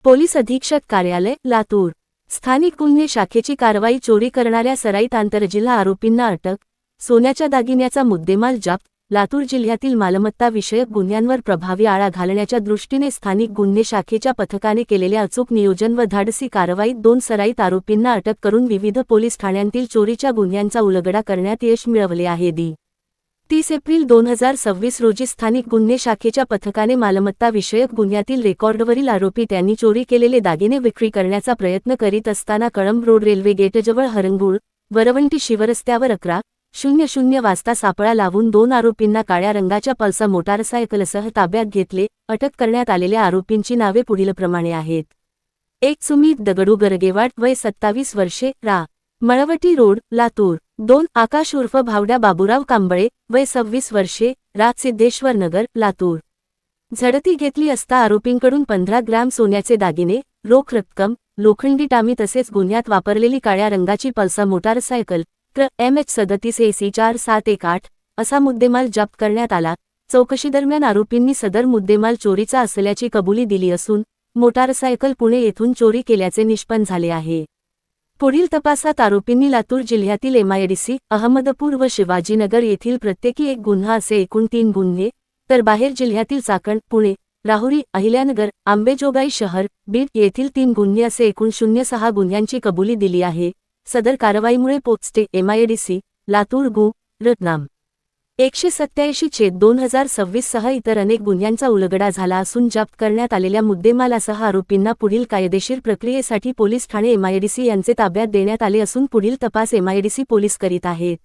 Police अधीक्षक कार्यालय लातूर। स्थानिक गुन्हे शाखेची कारवाई। चोरी करणाऱ्या सराईत आंतरजिल्हा आरोपींना अटक। सोन्याच्या दागिन्याचा मुद्देमाल जप्त। लातूर जिल्ह्यातील मालमत्ता विषयक गुन्ह्यांवर प्रभावी आळा घालण्याच्या दृष्टीने स्थानिक गुन्हे शाखेच्या पथकाने केलेल्या अचूक नियोजन व धाडसी कारवाईत 2 सराईत आरोपींना अटक करून विविध पोलीस ठाण्यांतील चोरीच्या गुन्ह्यांचा उलगडा करण्यात यश मिळवले आहे। 30 एप्रिल 2026 रोजी स्थानिक गुन्हे शाखेच्या पथकाने मालमत्ता विषयक गुन्ह्यातील रेकॉर्डवरील आरोपी त्यांनी चोरी केलेले दागिने विक्री करण्याचा प्रयत्न करीत असताना कळंब रोड रेल्वे गेटजवळ हरंगुळ वरवंटी शिवरस्त्यावर 11:00 वाजता सापळा लावून 2 आरोपींना काळ्या रंगाच्या पल्सर मोटारसायकलसह ताब्यात घेतले। अटक करण्यात आलेल्या आरोपींची नावे पुढीलप्रमाणे आहेत। 1 सुमित दगडू गरगेवाड वय 27 वर्षे रा मळवटी रोड लातूर। 2 आकाश उर्फ भावड्या बाबूराव कांबळे वय 26 वर्षे रा सिद्धेश्वर नगर लातूर। झडती घेतली असता आरोपींकडून 15 ग्रॅम सोन्याचे दागिने, रोख रक्कम, लोखंडी टामी तसेच गुन्ह्यात वापरलेली काळ्या रंगाची पल्सर मोटारसायकल MH37AC 4718 असा मुद्देमाल जप्त करण्यात आला। चौकशीदरम्यान आरोपींनी सदर मुद्देमाल चोरीचा असल्याची कबुली दिली असून मोटारसायकल पुणे येथून चोरी केल्याचे निष्पन्न झाले आहे। पुढील तपासात आरोपींनी लातूर जिल्ह्यातील MIDC, अहमदपूर व शिवाजीनगर येथील प्रत्येकी 1 गुन्हा असे एकूण 3 गुन्हे, तर बाहेर जिल्ह्यातील चाकण, पुणे, राहुरी, अहिल्यानगर, आंबेजोगाई शहर, बीड येथील 3 गुन्हे असे एकूण 06 गुन्ह्यांची कबुली दिली आहे। सदर कारवाईमुळे पोस्टे MIDC, लातूर गु. नाम. 187/2026 सह इतर अनेक गुन्ह्यांचा उलगडा झाला असून जप्त करण्यात आलेल्या मुद्देमालासह आरोपींना पुढील कायदेशीर प्रक्रियेसाठी पोलीस ठाणे MIDC यांचे ताब्यात देण्यात आले असून पुढील तपास MIDC पोलीस करीत आहेत।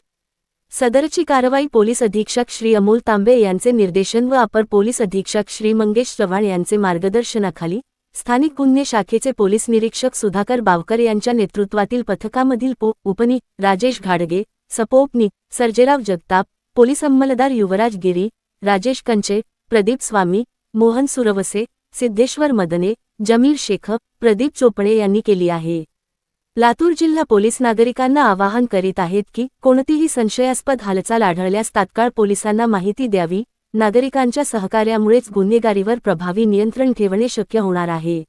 सदरची कारवाई पोलीस अधीक्षक श्री अमोल तांबे यांचे निर्देशन व अपर पोलीस अधीक्षक श्री मंगेश चव्हाण यांचे मार्गदर्शनाखाली स्थानिक गुन्हे शाखेचे पोलीस निरीक्षक सुधाकर बावकर यांच्या नेतृत्वातील पथकामधील उपनी राजेश घाडगे, सपोपनी सर्जेराव जगताप, पोलीस अंमलदार युवराज गिरी, राजेश कंचे, प्रदीप स्वामी, मोहन सुरवसे, सिद्धेश्वर मदने, जमीर शेख, प्रदीप चोपणे यांनी केली आहे। लातूर जिल्हा पोलीस नागरिकांना आवाहन करीत आहेत की कोणतीही संशयास्पद हालचाल आढळल्यास तात्काळ पोलिसांना माहिती द्यावी। नागरिकांच्या सहकार्यामुळेच गुन्हेगारीवर प्रभावी नियंत्रण ठेवणे शक्य होणार आहे।